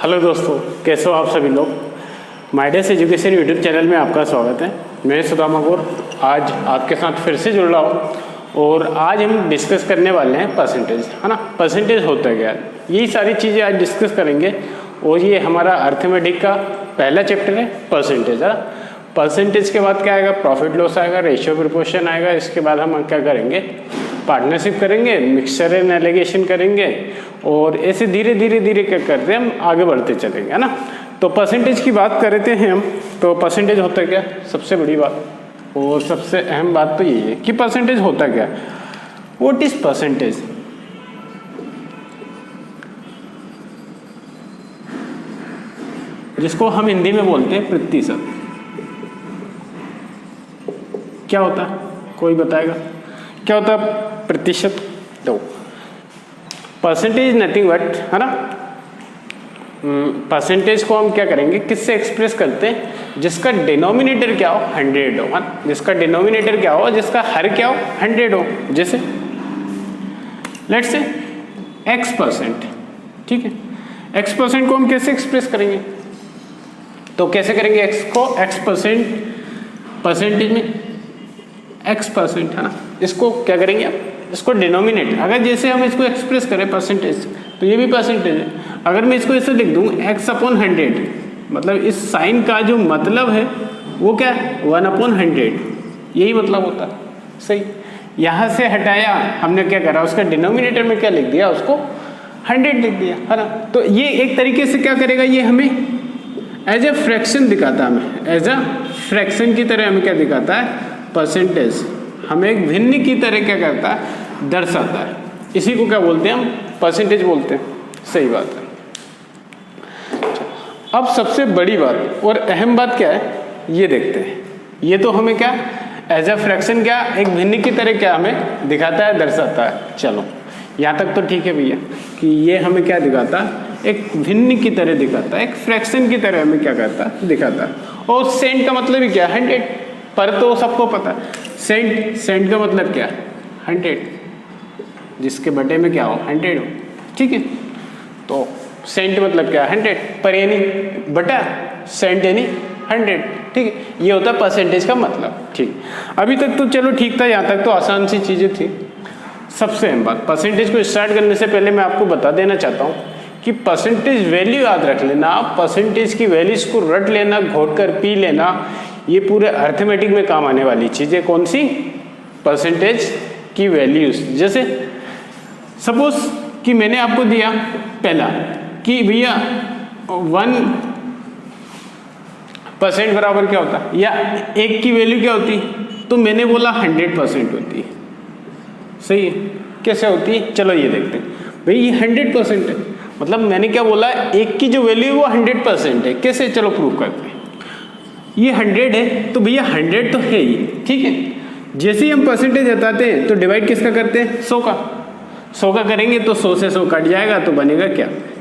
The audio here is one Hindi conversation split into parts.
हेलो दोस्तों, कैसे हो आप सभी लोग। माइडेस एजुकेशन यूट्यूब चैनल में आपका स्वागत है। मैं सुदामा गौर आज आपके साथ फिर से जुड़ रहा हूँ और आज हम डिस्कस करने वाले हैं परसेंटेज, है ना। परसेंटेज होता है क्या, यही सारी चीज़ें आज डिस्कस करेंगे। और ये हमारा अर्थमेटिक का पहला चैप्टर है परसेंटेज, है ना। परसेंटेज के बाद क्या आएगा, प्रॉफिट लॉस आएगा, रेशियो प्रोपोर्शन आएगा। इसके बाद हम क्या करेंगे, पार्टनरशिप करेंगे, मिक्सचर एंड एलिगेशन करेंगे और ऐसे धीरे धीरे क्या करते हैं हम आगे बढ़ते चलेंगे, है ना। तो परसेंटेज की बात करते हैं हम। तो परसेंटेज होता है क्या, सबसे बड़ी बात और सबसे अहम बात तो यही है कि परसेंटेज होता क्या। What is percentage? जिसको हम हिंदी में बोलते हैं प्रतिशत। क्या होता है, कोई बताएगा क्या होता है प्रतिशत? दो परसेंटेज नथिंग बट, है ना। परसेंटेज को हम क्या करेंगे, किससे एक्सप्रेस करते हैं, जिसका डिनोमिनेटर क्या हो 100 हो, जिसका डिनोमिनेटर क्या हो, जिसका हर क्या हो 100 हो। जैसे लेट्स से x%, ठीक है। x% को हम कैसे एक्सप्रेस करेंगे, तो कैसे करेंगे x को, x% परसेंटेज में x%, है ना। इसको क्या करेंगे आप, इसको डिनोमिनेटर, अगर जैसे हम इसको एक्सप्रेस करें परसेंटेज, तो ये भी परसेंटेज है। अगर मैं इसको ऐसे लिख दूं x/100, मतलब इस साइन का जो मतलब है वो क्या है 1/100, यही मतलब होता है। सही, यहाँ से हटाया हमने, क्या करा, उसका डिनोमिनेटर में क्या लिख दिया, उसको 100 लिख दिया, है ना। तो ये एक तरीके से क्या करेगा, ये हमें एज ए फ्रैक्शन दिखाता है, हमें एज अ फ्रैक्शन की तरह हमें क्या दिखाता है, परसेंटेज हमें एक भिन्न की तरह क्या करता है, दर्शाता है। इसी को क्या बोलते हैं हम, परसेंटेज बोलते हैं। सही बात है। अब सबसे बड़ी बात और अहम बात क्या है, ये देखते हैं। ये तो हमें क्या एज अ फ्रैक्शन क्या एक भिन्न की तरह क्या हमें दिखाता है, दर्शाता है। चलो यहाँ तक तो ठीक है भैया, कि ये हमें क्या दिखाता है, एक भिन्न की तरह दिखाता है, एक फ्रैक्शन की तरह हमें क्या करता है, दिखाता है। और सेंट का मतलब ही क्या, 100, पर तो सबको पता है सेंट का मतलब क्या है 100, जिसके बटे में क्या हो 100 हो, ठीक है। तो सेंट मतलब क्या 100, पर यानी बटा सेंट यानी 100, ठीक है। ये होता है परसेंटेज का मतलब, ठीक। अभी तक तो चलो ठीक था, यहाँ तक तो आसान सी चीज़ें थी। सबसे अहम बात, परसेंटेज को स्टार्ट करने से पहले मैं आपको बता देना चाहता हूँ कि परसेंटेज वैल्यू याद रख लेना, परसेंटेज की वैल्यूज को रट लेना, घोट कर पी लेना। ये पूरे अर्थमेटिक में काम आने वाली चीज़ है। कौन सी, परसेंटेज की वैल्यूज। जैसे सपोज कि मैंने आपको दिया पहला कि भैया 1% बराबर क्या होता है, या एक की वैल्यू क्या होती, तो मैंने बोला 100% होती है। सही है, कैसे होती है, चलो ये देखते हैं। भाई ये 100% है, मतलब मैंने क्या बोला, एक की जो वैल्यू है वो 100% है। कैसे, चलो प्रूव करते हैं। ये 100 है तो भैया 100 तो है ही, ठीक है। जैसे ही हम परसेंटेज हटाते हैं तो डिवाइड किसका करते हैं, 100 का करेंगे तो 100 से 100 कट जाएगा, तो बनेगा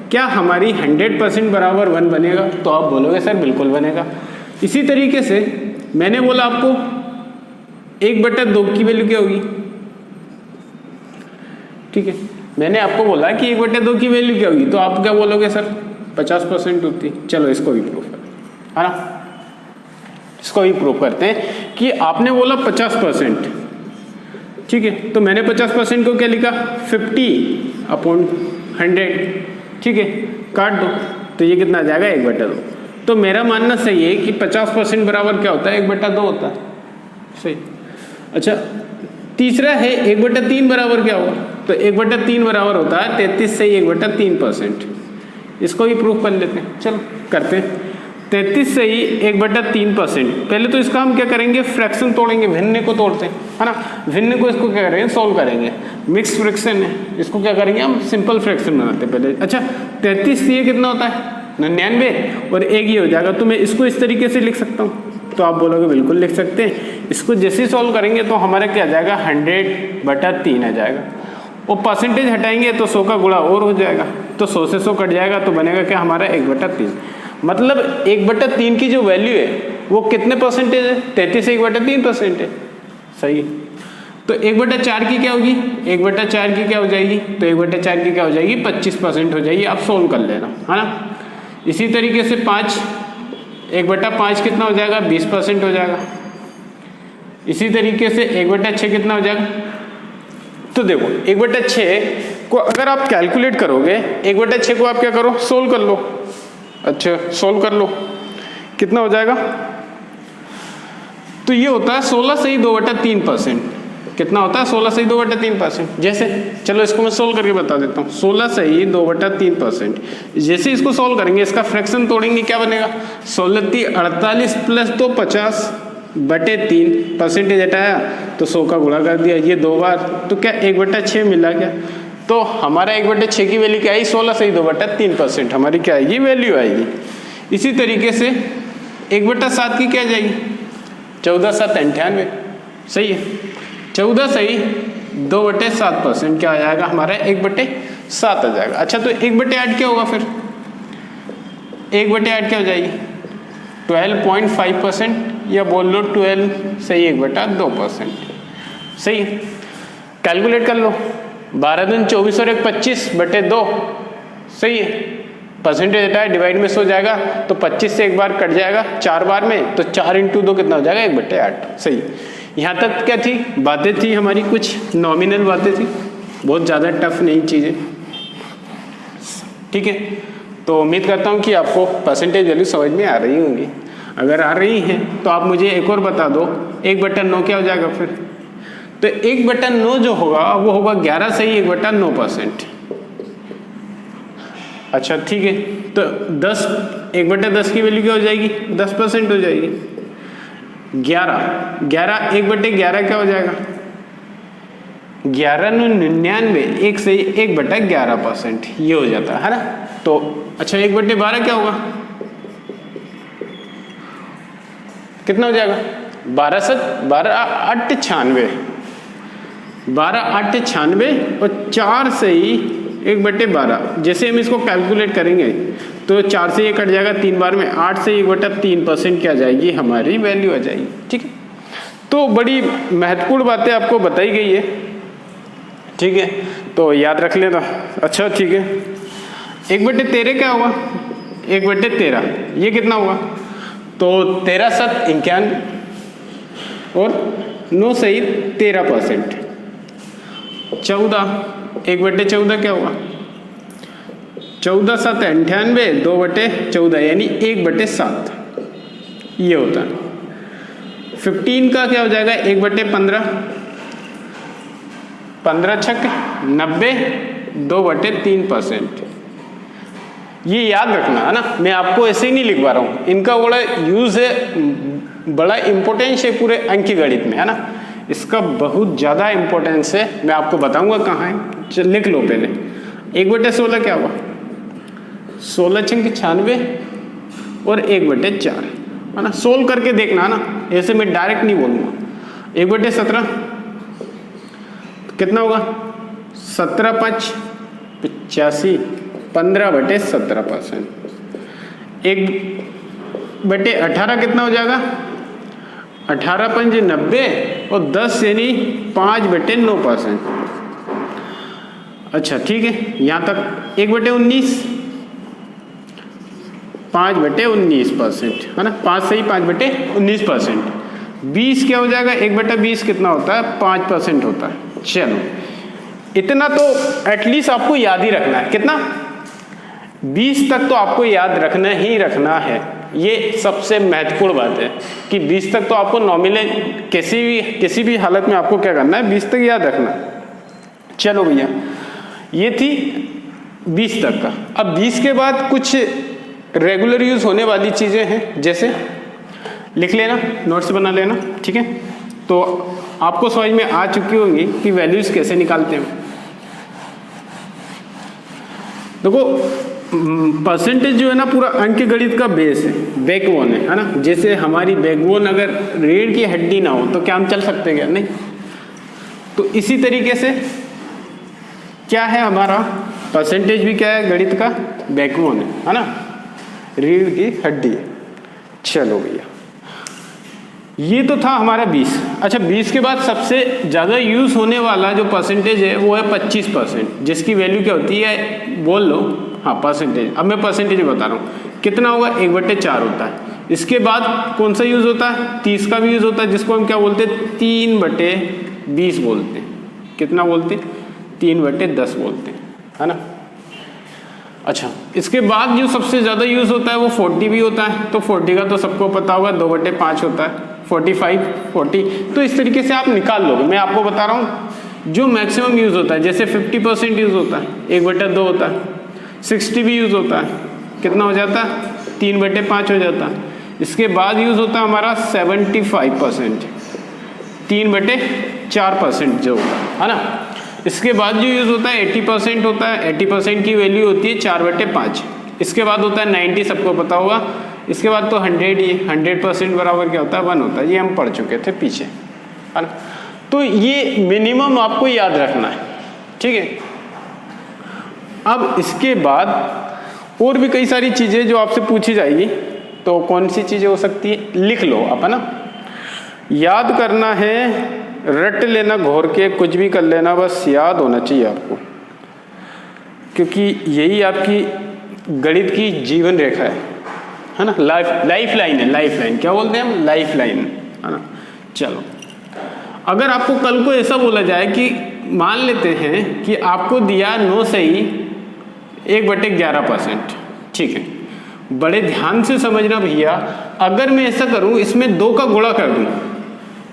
क्या हमारी 100% बराबर 1 बनेगा। तो आप बोलोगे सर बिल्कुल बनेगा। इसी तरीके से मैंने बोला आपको 1/2 की वैल्यू क्या होगी, ठीक है। मैंने आपको बोला कि 1/2 की वैल्यू क्या होगी, तो आप क्या बोलोगे सर 50% होती है। चलो इसको भी प्रूफ करें, है ना। इसको भी प्रूव करते हैं कि आपने बोला 50%, ठीक है। तो मैंने 50% को क्या लिखा, 50/100, ठीक है। काट दो तो ये कितना आ जाएगा, 1/2। तो मेरा मानना सही है कि 50% बराबर क्या होता है, 1/2 होता है। सही। अच्छा, तीसरा है 1/3 बराबर क्या होगा, तो 1/3 बराबर होता है 33 से 1/3%। इसको भी प्रूफ कर लेते हैं, चलो करते हैं। 33 से ही 1/3%। पहले तो इसका हम क्या करेंगे, फ्रैक्शन तोड़ेंगे, भिन्न को तोड़ते हैं, है ना। भिन्न को इसको क्या करेंगे, सॉल्व करेंगे। मिक्स फ्रैक्शन है, इसको क्या करेंगे हम, सिंपल फ्रैक्शन बनाते हैं पहले। अच्छा, 33 से ये कितना होता है 99 और एक ये हो जाएगा। तो मैं इसको इस तरीके से लिख सकता हूँ, तो आप बोलोगे बिल्कुल लिख सकते हैं। इसको जैसे सॉल्व करेंगे तो हमारा क्या आ जाएगा, 100/3 आ जाएगा। और परसेंटेज हटाएंगे तो 100 का गुणा और हो जाएगा, तो 100 से 100 कट जाएगा, तो बनेगा क्या हमारा 1/3। मतलब 1/3 की जो वैल्यू है वो कितने परसेंटेज है, 33 से 1/3% है। सही। तो 1/4 की क्या होगी, 1/4 की क्या हो जाएगी, तो 1/4 की क्या हो जाएगी 25% हो जाएगी। आप सोल्व कर लेना, है ना। इसी तरीके से 5, 1/5 कितना हो जाएगा, 20% हो जाएगा। इसी तरीके से 1/6 कितना हो जाएगा, तो देखो 1/6 को अगर आप कैलकुलेट करोगे, 1/6 को आप क्या करो, सोल्व कर लो। अच्छा सोल्व कर लो, कितना हो जाएगा, तो ये होता है 16 सही 2/3%। कितना होता है, 16 सही 2/3%। जैसे चलो इसको मैं सोल्व करके बता देता हूँ। 16 सही 2/3%, जैसे इसको सोल्व करेंगे, इसका फ्रैक्शन तोड़ेंगे, क्या बनेगा, 16 × 48 + 2 50/3 परसेंटेज हटाया तो 100 का गुणा कर दिया, ये 2 बार, तो क्या 1/6 मिला क्या, तो हमारा 1/6 की वैल्यू क्या आई, 16 सही 2/3% हमारी क्या आएगी, वैल्यू आएगी। इसी तरीके से 1/7 की क्या जाएगी, 14 × 7 = 98, सही है। 14 सही 2/7% क्या आ जाएगा हमारा, 1/7 आ जाएगा। अच्छा तो 1/8 क्या होगा फिर, 1/8 क्या हो जाएगी, 12.5%, या बोल लो 12 सही 1/2%, सही है। कैलकुलेट कर लो, 12 दूनी 24 और 1 25/2, सही है। परसेंटेज हटाए डिवाइड में हो जाएगा, तो 25 से एक बार कट जाएगा 4 बार में, तो 4 × 2 कितना हो जाएगा, 1/8, सही। यहाँ तक क्या थी, बातें थी हमारी, कुछ नॉमिनल बातें थी, बहुत ज़्यादा टफ नहीं चीज़ें, ठीक है। तो उम्मीद करता हूँ कि आपको परसेंटेज वैल्यू समझ में आ रही होंगी। अगर आ रही है तो आप मुझे एक और बता दो, 1/9 क्या हो जाएगा फिर, तो 1/9 जो होगा वो होगा 11 सही 1/9%। अच्छा ठीक है, तो 1/10 की वैल्यू क्या हो जाएगी, 10% हो जाएगी। 11 1/11 क्या हो जाएगा, 11 × 99, 1 सही 1/11%, ये हो जाता है ना। तो अच्छा 1/12 क्या होगा, कितना हो जाएगा, 12 × 8 = 96, 12 × 8 = 96 और 4 सही 1/12। जैसे हम इसको कैलकुलेट करेंगे तो 4 से ये कट जाएगा 3 बार में, 8 से 1/3% क्या जाएगी, हमारी वैल्यू आ जाएगी, ठीक है। तो बड़ी महत्वपूर्ण बातें आपको बताई गई है, ठीक है, तो याद रख लेना। अच्छा ठीक है, 1/13 क्या होगा, 1/13 ये कितना होगा, तो 13 × 7 = 91 और 9 सही 13%। 14 1/14 क्या होगा, 14 × 7 = 98, 2/14 यानी 1/7, ये होता है। 15 का क्या हो जाएगा, 1/15, 15 × 6 = 90, 2/3%। ये याद रखना है ना, मैं आपको ऐसे ही नहीं लिखवा रहा हूँ, इनका बड़ा यूज़ है, बड़ा इम्पोर्टेंस है पूरे अंक गणित में, है ना। इसका बहुत ज़्यादा इम्पोर्टेंस है, मैं आपको बताऊंगा कहाँ है, लिख लो पहले। 1/16 क्या हुआ, 16 × 6 = 96 और 1/4, है ना। सोल्व करके देखना ना, ऐसे मैं डायरेक्ट नहीं बोलूँगा। 1/17 कितना होगा, 17 × 5 = 85, 15/17%। 1/18 कितना हो जाएगा, 18 × 5 = 90 और 10 यानी 5/9%। अच्छा ठीक है, यहाँ तक 1/19 5/19%, है ना, 5 सही 5/19%। 20 क्या हो जाएगा, 1/20 कितना होता है, 5% होता है। चलो इतना तो एटलीस्ट आपको याद ही रखना है, कितना, 20 तक तो आपको याद रखना ही रखना है। ये सबसे महत्वपूर्ण बात है कि 20 तक तो आपको नॉमिनल किसी भी हालत में आपको क्या करना है, 20 तक याद रखना। चलो भैया, ये थी 20 तक का। अब 20 के बाद कुछ रेगुलर यूज होने वाली चीजें हैं, जैसे लिख लेना, नोट्स बना लेना, ठीक है। तो आपको समझ में आ चुकी होंगी कि वैल्यूज कैसे निकालते हैं। देखो परसेंटेज जो है ना, पूरा अंक गणित का बेस है, बैकबोन है ना। जैसे हमारी बैकबोन अगर रीढ़ की हड्डी ना हो तो क्या हम चल सकते हैं क्या, नहीं। तो इसी तरीके से क्या है, हमारा परसेंटेज भी क्या है, गणित का बैकबोन है ना, रीढ़ की हड्डी है। चलो भैया, ये तो था हमारा 20। अच्छा 20 के बाद सबसे ज़्यादा यूज़ होने वाला जो परसेंटेज है वो है 25%, जिसकी वैल्यू क्या होती है, बोल लो। हाँ परसेंटेज, अब मैं परसेंटेज बता रहा हूँ। कितना होगा 1/4 होता है। इसके बाद कौन सा यूज़ होता है, 30 का भी यूज़ होता है, जिसको हम क्या बोलते हैं 3/20 बोलते हैं। कितना बोलते हैं 3/10 बोलते हैं, है ना। अच्छा, इसके बाद जो सबसे ज़्यादा यूज़ होता है वो 40 भी होता है। तो 40 का तो सबको पता होगा 2/5 होता है, 45, 40। तो इस तरीके से आप निकाल लोगे। मैं आपको बता रहा हूँ जो मैक्सिमम यूज़ होता है, जैसे 50% यूज़ होता है 1/2 होता है, 60 भी यूज़ होता है, कितना हो जाता है 3/5 हो जाता है। इसके बाद यूज़ होता है हमारा 75%, 3/4% जो होता है ना। इसके बाद जो यूज़ होता है 80% होता है, 80% की वैल्यू होती है 4/5। इसके बाद होता है 90, सबको पता होगा। इसके बाद तो 100 ही, 100% बराबर क्या होता है 1 होता है, ये हम पढ़ चुके थे पीछे, है ना। तो ये मिनिमम आपको याद रखना है, ठीक है। अब इसके बाद और भी कई सारी चीज़ें जो आपसे पूछी जाएगी, तो कौन सी चीज़ें हो सकती है, लिख लो आप, है ना। याद करना है, रट लेना घोर के, कुछ भी कर लेना, बस याद होना चाहिए आपको, क्योंकि यही आपकी गणित की जीवन रेखा है ना। लाइफ लाइन है, लाइफ लाइन क्या बोलते हैं हम, लाइफ लाइन, है ना। चलो, अगर आपको कल को ऐसा बोला जाए कि मान लेते हैं कि आपको दिया 9 सही 1/11%, ठीक है, बड़े ध्यान से समझना भैया। अगर मैं ऐसा करूं, इसमें 2 का गुणा कर दूं,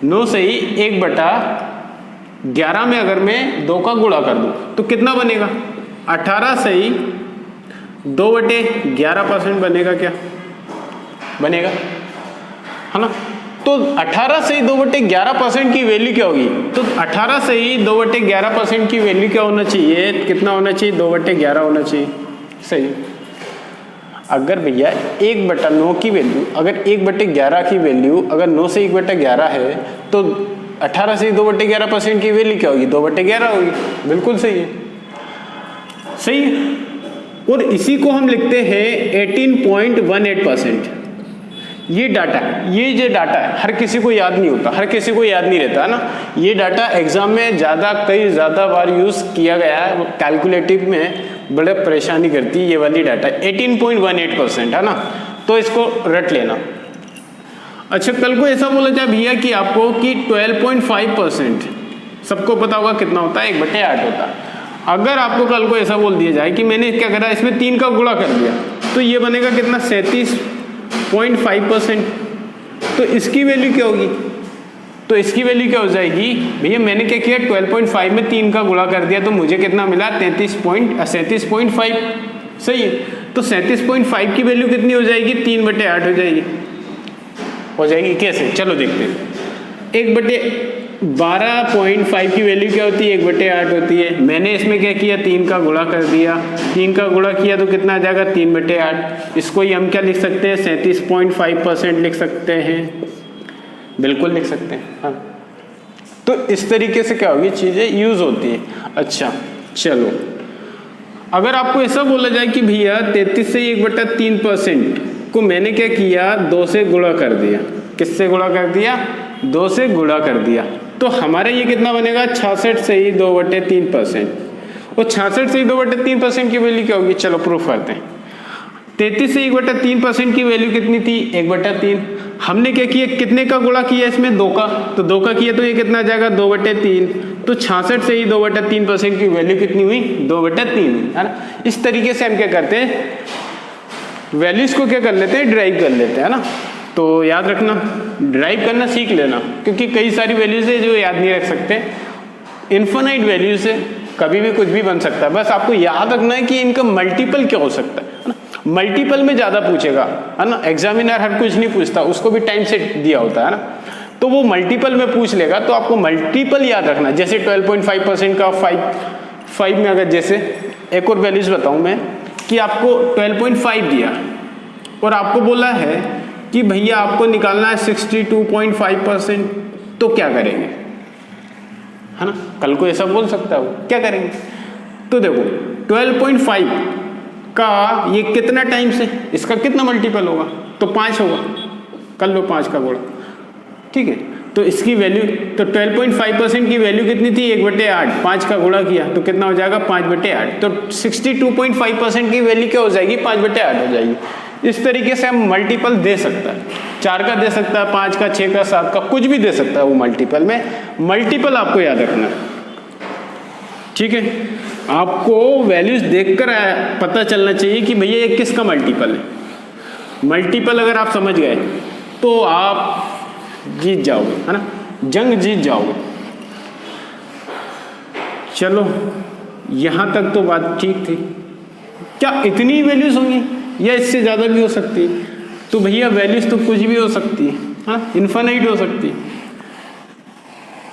9 सही 1/11 में अगर मैं 2 का गुणा कर दूं तो कितना बनेगा, 18 सही 2/11% बनेगा, क्या बनेगा, है ना। तो 18 सही 2/11% की वैल्यू क्या होगी, तो 18 सही 2/11% की वैल्यू क्या होना चाहिए, कितना होना चाहिए 2/11 होना चाहिए, सही। अगर भैया 1/9 की वैल्यू, अगर 1/11 की वैल्यू अगर 9 से 1/11 है, तो 18 से 2/11% की वैल्यू क्या होगी, 2/11 होगी। बिल्कुल सही है, सही है। और इसी को हम लिखते हैं 18.18%। ये डाटा, ये जो डाटा है हर किसी को याद नहीं होता, हर किसी को याद नहीं रहता, है ना। ये डाटा एग्जाम में कई ज़्यादा बार यूज़ किया गया है, कैलकुलेटिव में बड़े परेशानी करती है ये वाली डाटा, 18.18%, है ना। तो इसको रट लेना। अच्छा, कल को ऐसा बोला जाए भैया कि आपको कि 12.5%, सबको पता होगा कितना होता है, 1/8 होता है। अगर आपको कल को ऐसा बोल दिया जाए कि मैंने क्या करा, इसमें 3 का गुणा कर दिया, तो ये बनेगा कितना 37.5%। तो इसकी वैल्यू क्या होगी, तो इसकी वैल्यू क्या हो जाएगी भैया, मैंने क्या किया 12.5 में 3 का गुणा कर दिया, तो मुझे कितना मिला 37.5, सही है। तो 37.5 की वैल्यू कितनी हो जाएगी, 3/8 हो जाएगी। हो जाएगी कैसे, चलो देखते हैं। 1/12.5 की वैल्यू क्या होती है, 1/8 होती है। मैंने इसमें क्या किया, 3 का गुणा कर दिया, 3 का गुणा किया तो कितना आ जाएगा 3/8। इसको ही हम क्या लिख सकते हैं, 37.5% लिख सकते हैं, बिल्कुल लिख सकते हैं, हाँ। तो इस तरीके से क्या होगी, चीज़ें यूज़ होती है। अच्छा चलो, अगर आपको ऐसा बोला जाए कि भैया 33 से 1/3% को मैंने क्या किया, 2 से गुणा कर दिया, किससे गुणा कर दिया, 2 से गुणा कर दिया, तो हमारे ये कितना बनेगा 66 से ही 2/3%। और 66 से ही 2/3% की वैल्यू क्या होगी, चलो प्रूफ करते हैं। 33 से 1/3% की वैल्यू कितनी थी, 1/3। हमने क्या किया, कितने का गुणा किया इसमें, 2 का, तो 2 का किया तो ये कितना आ जाएगा 2/3। तो 66 से ही 2/3% की वैल्यू कितनी हुई, 2/3 हुई, है ना। इस तरीके से हम क्या करते हैं, वैल्यूज को क्या कर लेते हैं, ड्राइव कर लेते हैं, है ना। तो याद रखना, ड्राइव करना सीख लेना, क्योंकि कई सारी वैल्यूज है जो याद नहीं रख सकते। इन्फिनाइट वैल्यूज से कभी भी कुछ भी बन सकता है, बस आपको याद रखना है कि इनका मल्टीपल क्या हो सकता है ना। मल्टीपल में ज़्यादा पूछेगा, है ना। एग्जामिनर हर कुछ नहीं पूछता, उसको भी टाइम सेट दिया होता है ना, तो वो मल्टीपल में पूछ लेगा, तो आपको मल्टीपल याद रखना। जैसे 12.5% का 5 में, अगर जैसे एक और वैल्यूज बताऊँ मैं कि आपको 12.5 दिया और आपको बोला है कि भैया आपको निकालना है 62.5%, तो क्या करेंगे, है ना। कल को ऐसा बोल सकता है, वो क्या करेंगे। तो देखो 12.5 का ये कितना टाइम से, इसका कितना मल्टीपल होगा, तो 5 होगा, कर लो 5 का गुणा, ठीक है। तो इसकी वैल्यू, तो 12.5% की वैल्यू कितनी थी, 1/8, 5 का गुणा किया तो कितना हो जाएगा 5/8। तो 62.5% की वैल्यू क्या हो जाएगी, 5/8 हो जाएगी। इस तरीके से हम मल्टीपल दे सकता है, 4 का दे सकता है, 5 का, 6 का, 7 का, कुछ भी दे सकता है वो मल्टीपल में। मल्टीपल आपको याद रखना है, ठीक है। आपको वैल्यूज देखकर पता चलना चाहिए कि भैया ये किसका मल्टीपल है। मल्टीपल अगर आप समझ गए तो आप जीत जाओगे, है ना, जंग जीत जाओगे। चलो यहां तक तो बात ठीक थी। क्या इतनी वैल्यूज होंगी या इससे ज्यादा भी हो सकती है? तो भैया वैल्यूज तो कुछ भी हो सकती है, हाँ, इन्फिनिट हो सकती है,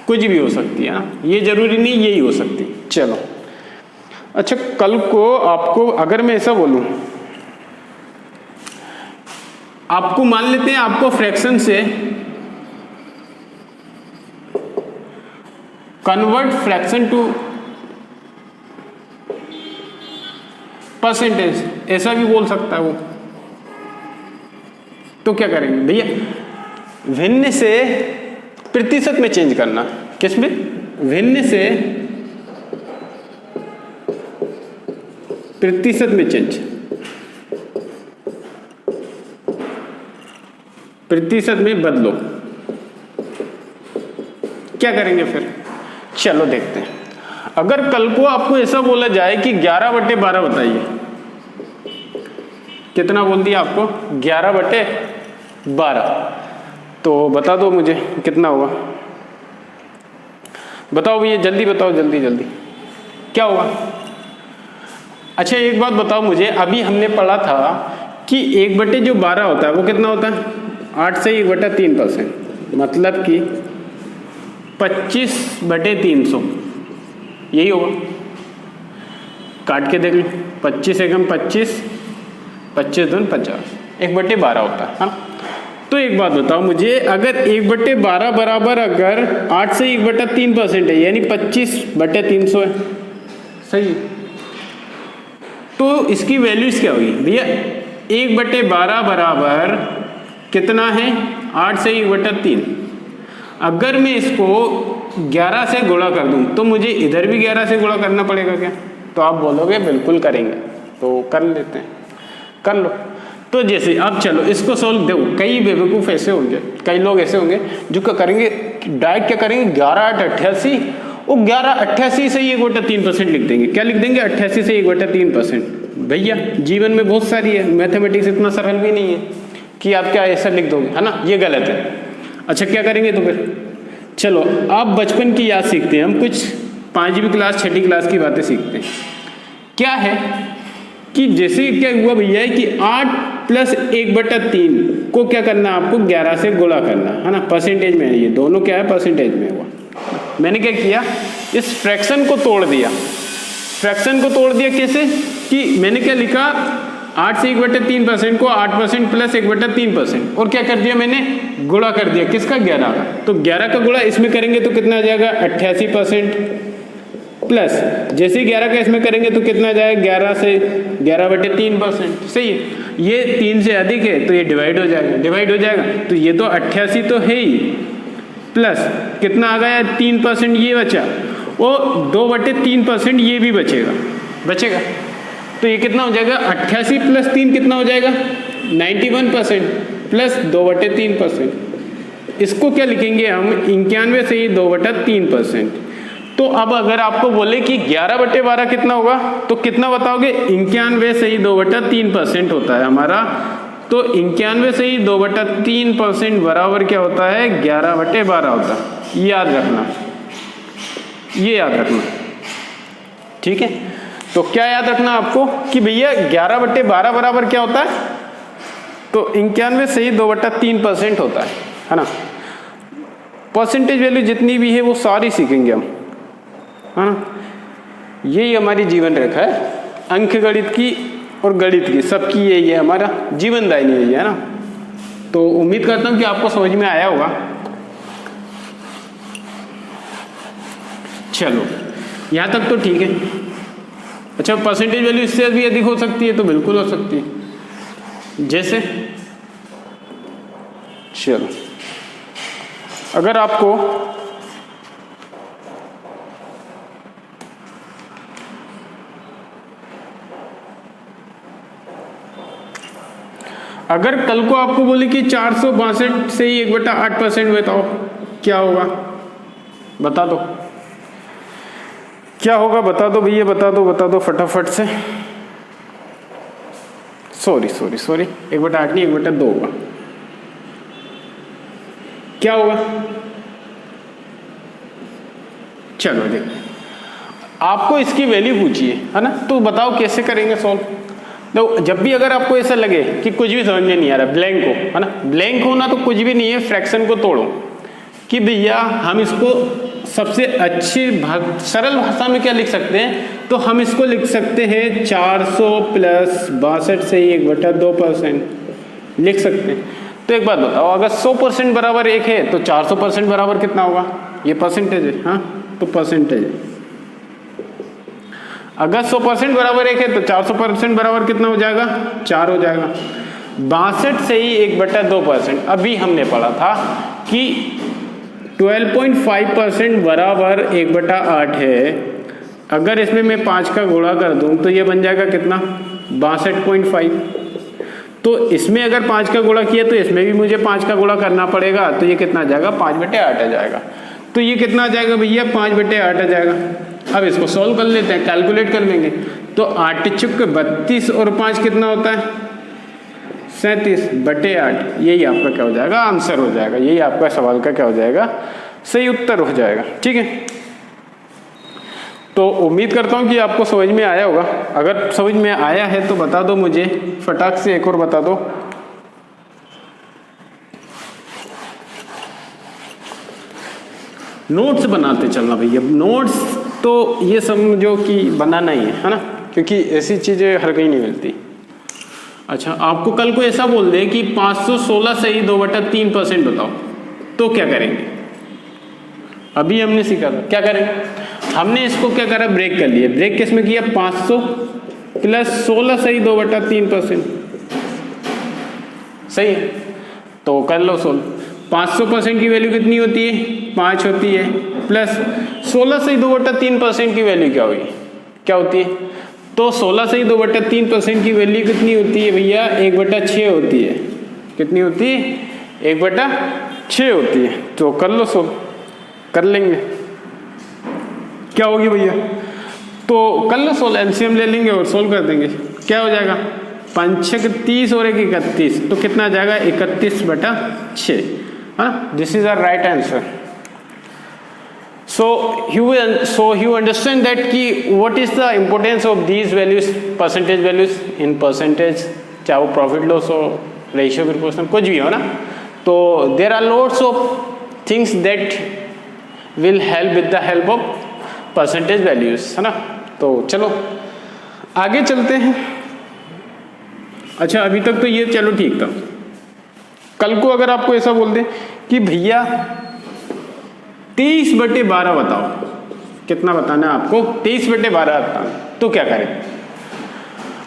कुछ भी हो सकती है, हाँ, ये जरूरी नहीं यही हो सकती। चलो अच्छा, कल को आपको अगर मैं ऐसा बोलूं, आपको मान लेते हैं आपको फ्रैक्शन से कन्वर्ट फ्रैक्शन टू परसेंटेज, ऐसा भी बोल सकता है वो, तो क्या करेंगे भैया? भिन्न से प्रतिशत में चेंज करना। किसमें? भिन्न से प्रतिशत में चेंज, प्रतिशत में बदलो। क्या करेंगे फिर? चलो देखते हैं। अगर कल को आपको ऐसा बोला जाए कि 11/12 बताइए, कितना बोल दिया आपको? 11/12, तो बता दो मुझे कितना होगा। बताओ भैया, जल्दी बताओ, जल्दी जल्दी, क्या होगा? अच्छा एक बात बताओ मुझे, अभी हमने पढ़ा था कि 1/12 होता है, वो कितना होता है? 8 से 1/3%, मतलब कि 25/300, यही होगा। काट के देख लो, 25 एकम 25, 25 दून 50, 1/12 होता है, हाँ। तो एक बात बताओ मुझे, अगर 1/12 बराबर अगर 8 से 1/3% है, यानी 25/300 है, सही। तो इसकी वैल्यूज क्या होगी भैया? 1/12 बराबर कितना है? 8 से 1/3। अगर मैं इसको 11 से गुणा कर दूं तो मुझे इधर भी 11 से गुणा करना पड़ेगा क्या? तो आप बोलोगे बिल्कुल करेंगे, तो कर लेते हैं, कर लो। तो जैसे अब चलो इसको सोल्व दो। कई बेवकूफ़ ऐसे होंगे, कई लोग ऐसे होंगे जो क्या करेंगे, डायरेक्ट क्या करेंगे, 11/88, वो 11/88 से 1/3% लिख देंगे। क्या लिख देंगे? 88 से 1/3%। भैया जीवन में बहुत सारी है, मैथमेटिक्स इतना सरल भी नहीं है कि आप क्या ऐसा लिख दोगे, है ना, ये गलत है। अच्छा क्या करेंगे तो फिर? चलो आप बचपन की याद सीखते हैं, हम कुछ 5वीं क्लास 6ठी क्लास की बातें सीखते हैं। क्या है कि जैसे क्या हुआ भैया कि 8 + 1/3 को क्या करना, आपको 11 से गुणा करना, है ना, परसेंटेज में है, ये दोनों क्या है, परसेंटेज में हुआ। मैंने क्या किया, इस फ्रैक्शन को तोड़ दिया। फ्रैक्शन को तोड़ दिया कैसे कि मैंने क्या लिखा, 8 से 1/3% को 8% + 1/3%, और क्या कर दिया मैंने, गुणा कर दिया किसका, 11 का। तो 11 का गुणा इसमें करेंगे तो कितना आ जाएगा, 88%, प्लस जैसे ही 11 का इसमें करेंगे तो कितना जाएगा, 11 से 11/3%, सही है। ये 3 से अधिक है तो ये डिवाइड हो जाएगा, डिवाइड हो जाएगा, तो ये तो 88 तो है ही, प्लस कितना आ गया, 3% ये बचा, और 2/3% ये भी बचेगा, बचेगा। तो ये कितना हो जाएगा, 88 + 3 कितना हो जाएगा, 91%, प्लस 2/3%। इसको क्या लिखेंगे हम, 91 से ही 2/3%। तो अब अगर आपको बोले कि 11/12 कितना होगा, तो कितना बताओगे, 91 से ही 2/3% होता है हमारा। तो 91 से ही 2/3% बराबर क्या होता है, 11/12 होता है। ये याद रखना, ये याद रखना, ठीक है। तो क्या याद रखना आपको कि भैया 11/12 बराबर क्या होता है, तो 91 से ही 2/3% होता है ना। परसेंटेज वैल्यू जितनी भी है वो सारी सीखेंगे हम, है ना। यही हमारी जीवन रेखा है, अंक गणित की और गणित की, सबकी यही है, हमारा जीवन दायिनी यही है ना। तो उम्मीद करता हूँ कि आपको समझ में आया होगा। चलो यहाँ तक तो ठीक है। अच्छा परसेंटेज वैल्यू इससे भी अधिक हो सकती है, तो बिल्कुल हो सकती है। जैसे चलो अगर आपको अगर कल को आपको बोले कि 462 से ही 1/8% बताओ क्या होगा, बता दो क्या होगा, बता दो भैया, बता दो फटाफट से। सॉरी 1/8 नहीं 1/2 होगा। क्या होगा, चलो देखिए, आपको इसकी वैल्यू पूछिए है ना, तो बताओ कैसे करेंगे सॉल्व। तो जब भी अगर आपको ऐसा लगे कि कुछ भी समझ में नहीं आ रहा, ब्लैंक हो है ना, ब्लैंक होना तो कुछ भी नहीं है, फ्रैक्शन को तोड़ो कि भैया हम इसको सबसे अच्छी सरल भाषा में क्या लिख सकते हैं, तो हम इसको लिख सकते हैं 400 प्लस 62 से ही 1/2% लिख सकते हैं। तो एक बात बताओ, अगर 100% बराबर 1 है तो 400% बराबर कितना होगा, ये परसेंटेज है, हाँ तो परसेंटेज है। अगर 100% बराबर 1 है तो 400% बराबर कितना हो जाएगा, 4 हो जाएगा। 62 से ही 1/2%, अभी हमने पढ़ा था कि 12.5% बराबर 1/8 है। अगर इसमें मैं 5 का गुणा कर दूं तो ये बन जाएगा कितना, 62.5। तो इसमें अगर 5 का गुणा किया तो इसमें भी मुझे 5 का गुणा करना पड़ेगा, तो ये कितना आ जाएगा, 5/8 आ जाएगा। तो ये कितना आ जाएगा भैया, 5/8 आ जाएगा। अब इसको सॉल्व कर लेते हैं, कैलकुलेट कर लेंगे। तो 8 चुक 32 और 5 कितना होता है, 37/8। यही आपका क्या हो जाएगा, आंसर हो जाएगा। यही आपका सवाल का क्या हो जाएगा, सही उत्तर हो जाएगा। ठीक है, तो उम्मीद करता हूँ कि आपको समझ में आया होगा। अगर समझ में आया है तो बता दो मुझे, फटाक से एक और बता दो। नोट्स बनाते चलना भैया, नोट्स तो ये समझो कि बनाना ही है ना, क्योंकि ऐसी चीज़ें हर कहीं नहीं मिलती। अच्छा, आपको कल को ऐसा बोल दे कि 516 से ही 2/3% बताओ, तो क्या करेंगे। अभी हमने सीखा था क्या करेंगे, हमने इसको क्या करा, ब्रेक कर लिया। ब्रेक किस में किया, 500 प्लस 16 से ही 2/3%, सही है। तो कर लो सोल्व। 500% की वैल्यू कितनी होती है, 5 होती है, प्लस 16 से ही 2/3% की वैल्यू क्या होगी, क्या होती है। तो 16 से ही 2/3% की वैल्यू कितनी होती है भैया, 1/6 होती है। कितनी होती है, 1/6 होती है। तो कर लो सोल्व, कर लेंगे, क्या होगी भैया। तो कर लो सोल्व, एलसीएम ले लेंगे और सोल्व कर देंगे। क्या हो जाएगा, 5 छक 30 और 1 31, तो कितना आ जाएगा, 31/6। हाँ, this is our right answer. So you understand that कि what is the importance of these values, percentage values in percentage, चाहे वो प्रॉफिट लॉस हो, रेशियो प्रोपोर्शन, कुछ भी हो ना। तो there are lots of things that will help with the help of percentage values, है ना। तो चलो आगे चलते हैं। अच्छा, अभी तक तो ये चलो ठीक था। कल को अगर आपको ऐसा बोल दे कि भैया 23/12 बताओ, कितना बताना है आपको, 23/12 बताना, तो क्या करें।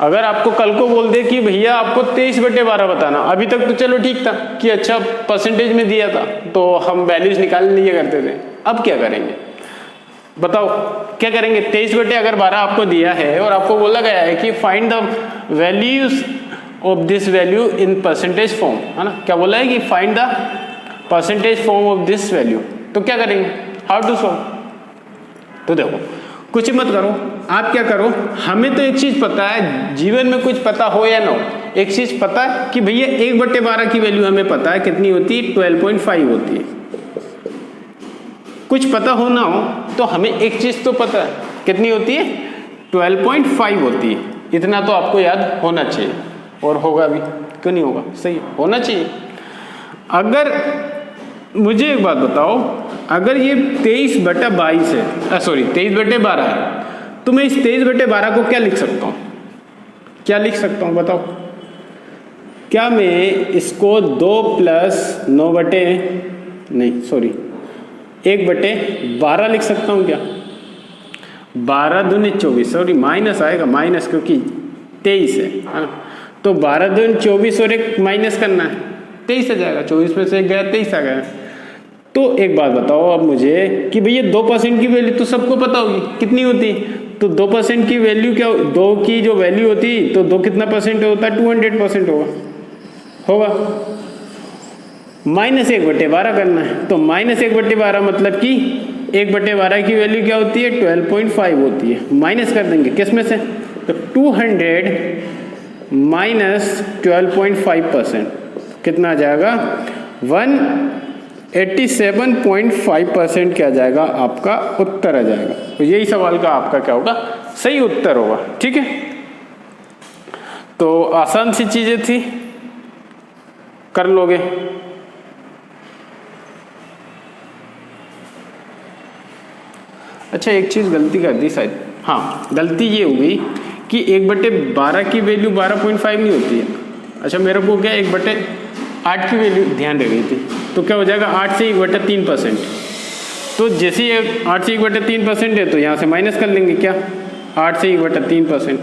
अगर आपको कल को बोल दे कि भैया आपको 23/12 बताना, अभी तक तो चलो ठीक था कि अच्छा परसेंटेज में दिया था तो हम वैल्यूज निकाल लिया करते थे। अब क्या करेंगे बताओ, क्या करेंगे। 23/12 आपको दिया है और आपको बोला गया है कि find the values of this value in percentage form, है ना। क्या बोला है कि find the percentage form of this value. तो क्या करेंगे, हाउ टू सॉल्व। तो देखो, कुछ मत करो, आप क्या करो, हमें तो एक चीज पता है, जीवन में कुछ पता हो या ना हो, एक चीज पता है कि भैया 1/12 की वैल्यू हमें पता है कितनी होती है, 12.5 होती है। कुछ पता हो ना हो तो हमें एक चीज तो पता है, कितनी होती है, 12.5 होती है। इतना तो आपको याद होना चाहिए, और होगा भी, क्यों नहीं होगा, सही होना चाहिए। अगर मुझे एक बात बताओ, अगर ये 23/22 है, सॉरी 23/12 है, तो मैं इस 23/12 को क्या लिख सकता हूँ, क्या लिख सकता हूँ बताओ। क्या मैं इसको 2 + 1/12 लिख सकता हूँ क्या। 12 दूनी 24, सॉरी माइनस आएगा, माइनस क्योंकि 23 है ना। तो 12 दूनी 24 और 1 माइनस करना है, 23 आ जाएगा। 24 में से 1 गया, 23 आ गया। तो एक बात बताओ अब मुझे कि भैया 2% की वैल्यू तो सबको पता होगी कितनी होती, तो 2% की वैल्यू क्या, 2 की जो वैल्यू होती, तो 2 कितना परसेंट होता है, 200% होगा। होगा। -1/12 करना है, तो -1/12 मतलब कि 1/12 की वैल्यू क्या होती है, 12.5 होती है। माइनस कर देंगे किस में से, तो 200 माइनस 12.5% कितना आ जाएगा, 187.5% क्या आ जाएगा, आपका उत्तर आ जाएगा। तो यही सवाल का आपका क्या होगा, सही उत्तर होगा। ठीक है, तो आसान सी चीजें थी, कर लोगे। अच्छा, एक चीज गलती कर दी शायद, हाँ गलती ये हो गई कि 1/12 की वैल्यू 12.5 नहीं होती है। अच्छा, मेरे को क्या 1/8 की वैल्यू ध्यान रह गई थी, तो क्या हो जाएगा 8 से 1/3%। तो जैसे 8 से 1/3% है तो यहाँ से माइनस कर लेंगे, क्या 8 से 1/3%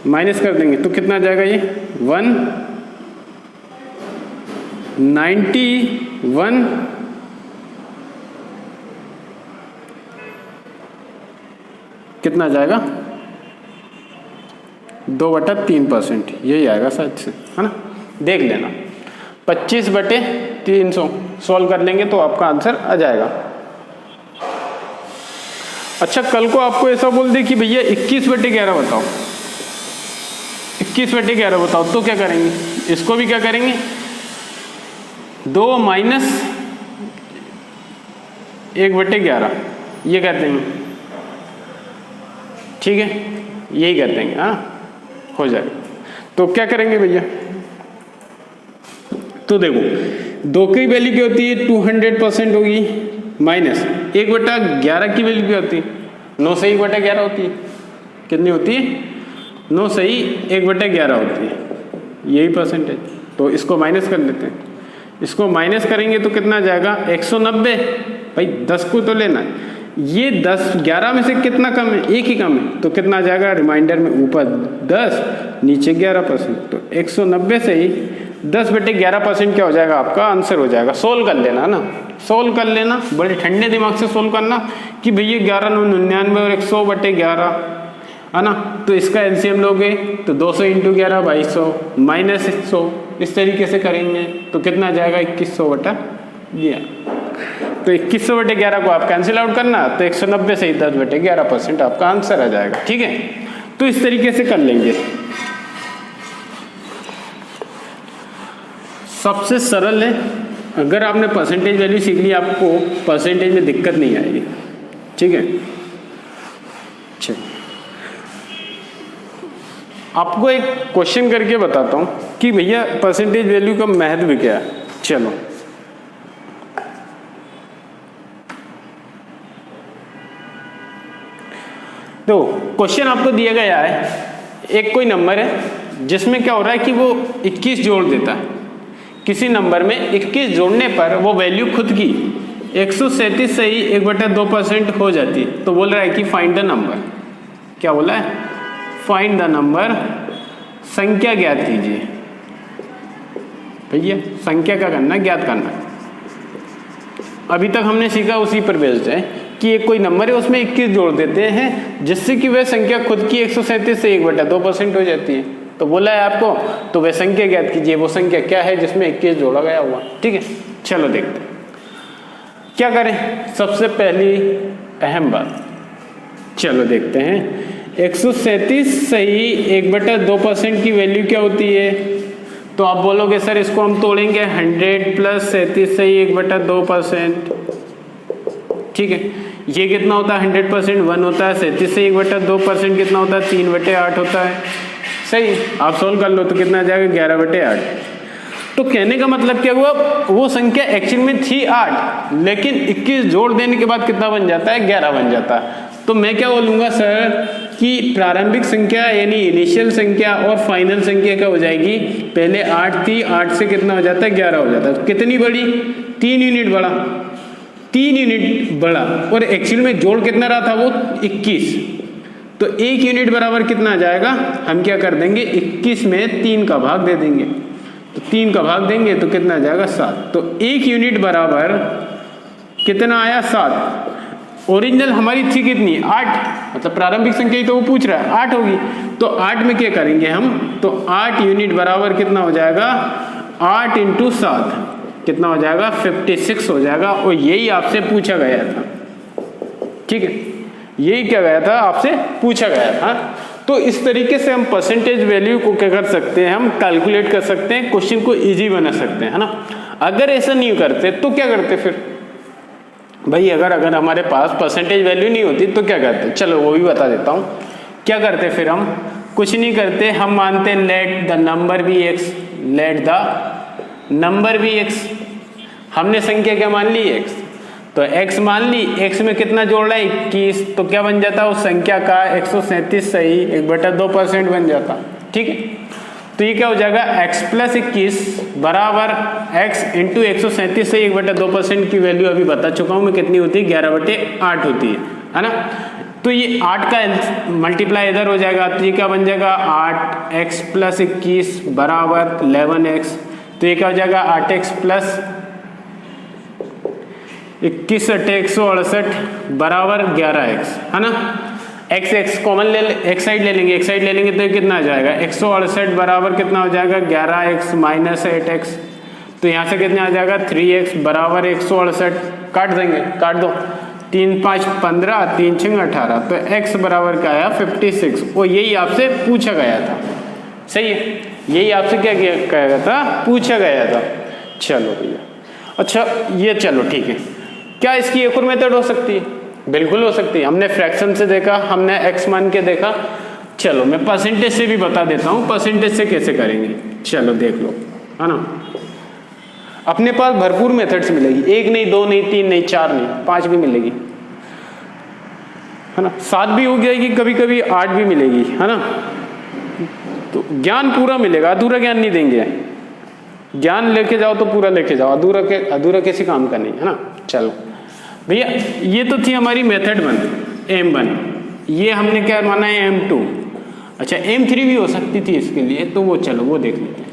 माइनस कर देंगे तो कितना आ जाएगा, ये 191 कितना आ जाएगा, 2/3%, यही आएगा शायद से, है ना। देख लेना, 25/300 सॉल्व कर लेंगे तो आपका आंसर आ जाएगा। अच्छा, कल को आपको ऐसा बोल दे कि भैया 21/11 बताओ, 21/11 बताओ, तो क्या करेंगे, इसको भी क्या करेंगे, 2 माइनस 1/11 ये कर देंगे। ठीक है, यही कर देंगे, हाँ हो जाएगा। तो क्या करेंगे भैया, तो देखो 2 की वैल्यू क्या होती है, 200% होगी, माइनस 1/11 की वैल्यू क्या होती है, 9 से 1/11 होती है। कितनी होती है, 9 से 1/11 होती है, यही परसेंटेज। तो इसको माइनस कर लेते हैं, इसको माइनस करेंगे तो कितना आ जाएगा, 190। भाई 10 को तो लेना है, ये 10 11 में से कितना कम है, एक ही कम है, तो कितना आ जाएगा, रिमाइंडर में ऊपर 10 नीचे 11%, तो 190 से ही 10/11% क्या हो जाएगा, आपका आंसर हो जाएगा। सोल्व कर लेना ना, सोल्व कर लेना, बड़े ठंडे दिमाग से सोल्व करना कि भैया 11×9 = 99 और 100/11 है ना। तो इसका एलसीएम लोगे तो 200 × 11 2200 माइनस 100, इस तरीके से करेंगे तो कितना आ जाएगा, 2100/11। तो 2100/11 को आप कैंसिल आउट करना, तो 190 से ही 10/11% आपका आंसर आ जाएगा। ठीक है, तो इस तरीके से कर लेंगे। सबसे सरल है, अगर आपने परसेंटेज वैल्यू सीख ली आपको परसेंटेज में दिक्कत नहीं आएगी। ठीक है, अच्छा आपको एक क्वेश्चन करके बताता हूं कि भैया परसेंटेज वैल्यू का महत्व क्या है। चलो तो क्वेश्चन आपको दिया गया है, एक कोई नंबर है जिसमें क्या हो रहा है कि वो 21 जोड़ देता है। किसी नंबर में 21 जोड़ने पर वो वैल्यू खुद की 137 से ही 1/2% हो जाती है। तो बोल रहा है कि फाइंड द नंबर, क्या बोला है, फाइंड द नंबर, संख्या ज्ञात कीजिए। भैया संख्या का करना, ज्ञात करना। अभी तक हमने सीखा उसी पर बेस्ड है कि एक कोई नंबर है उसमें 21 जोड़ देते हैं जिससे कि वह संख्या खुद की 137 से 1/2% हो जाती है। तो बोला है आपको, तो वह संख्या ज्ञात कीजिए, वो संख्या क्या है जिसमें 21 जोड़ा गया हुआ। ठीक है, चलो देखते हैं क्या करें। सबसे पहली अहम बात, चलो देखते हैं 137 से ही 1/2% की वैल्यू क्या होती है। तो आप बोलोगे सर इसको हम तोड़ेंगे, 100 + 37 से ही 1/2%। ठीक है, ये कितना होता है, 100% 1 होता है, 37 से 1/2% कितना होता है, 3/8 होता है। सही, आप सोल्व कर लो तो कितना आ जाएगा, 11/8। तो कहने का मतलब क्या हुआ, वो संख्या एक्चुअल में थी 8, लेकिन 21 जोड़ देने के बाद कितना बन जाता है, 11 बन जाता है। तो मैं क्या बोलूँगा सर कि प्रारंभिक संख्या यानी इनिशियल संख्या और फाइनल संख्या क्या हो जाएगी, पहले 8 थी, 8 से कितना हो जाता है, 11 हो जाता है। तो कितनी बड़ी, 3 यूनिट बड़ा, 3 यूनिट बड़ा, और एक्चुअल में जोड़ कितना रहा था, वो 21। तो 1 यूनिट बराबर कितना आ जाएगा, हम क्या कर देंगे, 21 में 3 का भाग दे देंगे। तो 3 का भाग देंगे तो कितना आ जाएगा, 7। तो 1 यूनिट बराबर कितना आया, 7। ओरिजिनल हमारी थी कितनी, 8, मतलब प्रारंभिक संख्या ही तो वो पूछ रहा है, 8 होगी। तो 8 में क्या करेंगे हम, तो 8 यूनिट बराबर कितना हो जाएगा, 8 इंटू 7 कितना हो जाएगा 56 हो जाएगा, और यही आपसे पूछा गया था। ठीक है, यही क्या गया था, आपसे पूछा गया था। तो इस तरीके से हम परसेंटेज वैल्यू को क्या कर सकते हैं, हम कैलकुलेट कर सकते हैं, क्वेश्चन को इजी बना सकते हैं, है ना। अगर ऐसा नहीं करते तो क्या करते फिर भाई, अगर हमारे पास परसेंटेज वैल्यू नहीं होती तो क्या करते, चलो वो भी बता देता हूँ। क्या करते फिर हम, कुछ नहीं करते, हम मानते let the number be x, let the number be x. हमने संख्या क्या मान ली, एक्स, तो x मान ली, x में कितना जोड़ रहा है 21, तो क्या बन जाता उस संख्या का 137 सही 1/2% बन जाता। ठीक है, तो ये क्या हो जाएगा x प्लस 21 बराबर x इंटू 137 से 1/2% की वैल्यू अभी बता चुका हूँ मैं कितनी होती है, 11/8 होती है ना। तो ये 8 का मल्टीप्लाई इधर हो जाएगा, तो ये क्या बन जाएगा 8x प्लस 21 बराबर 11x, तो ये क्या हो जाएगा 8x प्लस 21 × 168 बराबर 11x, है ना। x कॉमन ले, x साइड ले लेंगे, x साइड ले लेंगे तो ये कितना आ जाएगा 168 बराबर कितना हो जाएगा 11x माइनस 8x, तो यहाँ से कितना आ जाएगा 3x बराबर 168, काट देंगे, काट दो, 3 5 15 3 6 18, तो x बराबर क्या आया 56, और यही आपसे पूछा गया था। सही है, यही आपसे क्या किया गया था, पूछा गया था। चलो भैया, अच्छा ये चलो ठीक है, क्या इसकी एक और मेथड हो सकती है, बिल्कुल हो सकती है। हमने फ्रैक्शन से देखा, हमने x मान के देखा, चलो मैं परसेंटेज से भी बता देता हूँ परसेंटेज से कैसे करेंगे। चलो देख लो, है ना। अपने पास भरपूर मेथड्स मिलेगी, 1 नहीं 2 नहीं 3 नहीं 4 नहीं 5 भी मिलेगी, है ना। 7 भी हो जाएगी, कभी कभी 8 भी मिलेगी, है ना। तो ज्ञान पूरा मिलेगा, अधूरा ज्ञान नहीं देंगे। ज्ञान लेके जाओ तो पूरा लेके जाओ, अधूरा कैसे काम का नहीं, है ना। चलो भैया, ये तो थी हमारी मेथड 1 M1, ये हमने क्या माना है M2। अच्छा M3 भी हो सकती थी इसके लिए, तो वो चलो वो देख लेते हैं।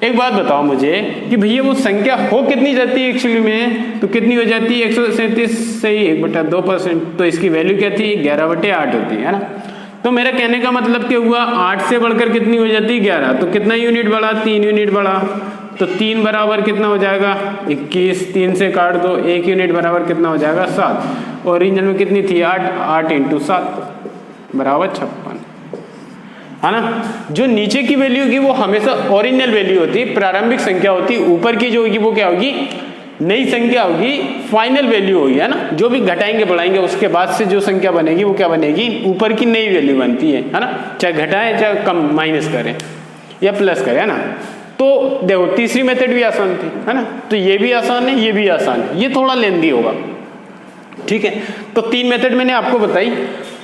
एक बात बताओ मुझे कि भैया वो संख्या हो कितनी जाती है एक्चुअली में, तो कितनी हो जाती है 137 सही 1/2%, तो इसकी वैल्यू क्या थी 11/8 होती है ना। तो मेरा कहने का मतलब क्या हुआ, 8 से बढ़कर कितनी हो जाती है 11, तो कितना यूनिट बढ़ा 3 यूनिट बढ़ा, तो 3 बराबर कितना हो जाएगा 21, 3 से काट दो, 1 यूनिट बराबर कितना हो जाएगा 7, ओरिजिनल में कितनी थी 8, 8 इंटू 7 बराबर 56, है ना। जो नीचे की वैल्यू होगी वो हमेशा ओरिजिनल वैल्यू होती, प्रारंभिक संख्या होती, ऊपर की जो होगी वो क्या होगी नई संख्या होगी, फाइनल वैल्यू होगी, है ना। जो भी घटाएंगे बढ़ाएंगे उसके बाद से जो संख्या बनेगी वो क्या बनेगी, ऊपर की नई वैल्यू बनती है ना। चाहे घटाएं चाहे कम माइनस करें या प्लस करें, है ना। तो देखो तीसरी मेथड भी आसान थी, है ना। तो ये भी आसान है, ये भी आसान है, ये थोड़ा लेंदी होगा। ठीक है, तो 3 मेथड मैंने आपको बताई।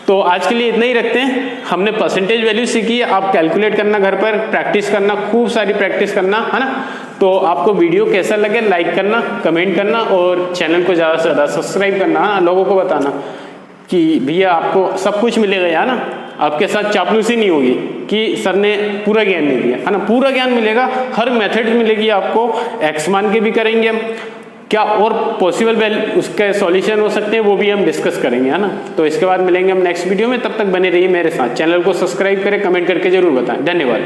तो आज के लिए इतना ही रखते हैं। हमने परसेंटेज वैल्यू सीखी, आप कैलकुलेट करना घर पर, प्रैक्टिस करना, खूब सारी प्रैक्टिस करना, है ना। तो आपको वीडियो कैसा लगे लाइक करना, कमेंट करना, और चैनल को ज़्यादा से ज़्यादा सब्सक्राइब करना, है ना। लोगों को बताना कि भैया आपको सब कुछ मिलेगा, है ना। आपके साथ चापलूसी नहीं होगी कि सर ने पूरा ज्ञान नहीं दिया, है ना। पूरा ज्ञान मिलेगा, हर मेथड मिलेगी आपको, एक्स मान के भी करेंगे हम, क्या और पॉसिबल उसके सॉल्यूशन हो सकते हैं वो भी हम डिस्कस करेंगे, है ना। तो इसके बाद मिलेंगे हम नेक्स्ट वीडियो में, तब तक बने रहिए मेरे साथ। चैनल को सब्सक्राइब करें, कमेंट करके जरूर बताएं। धन्यवाद।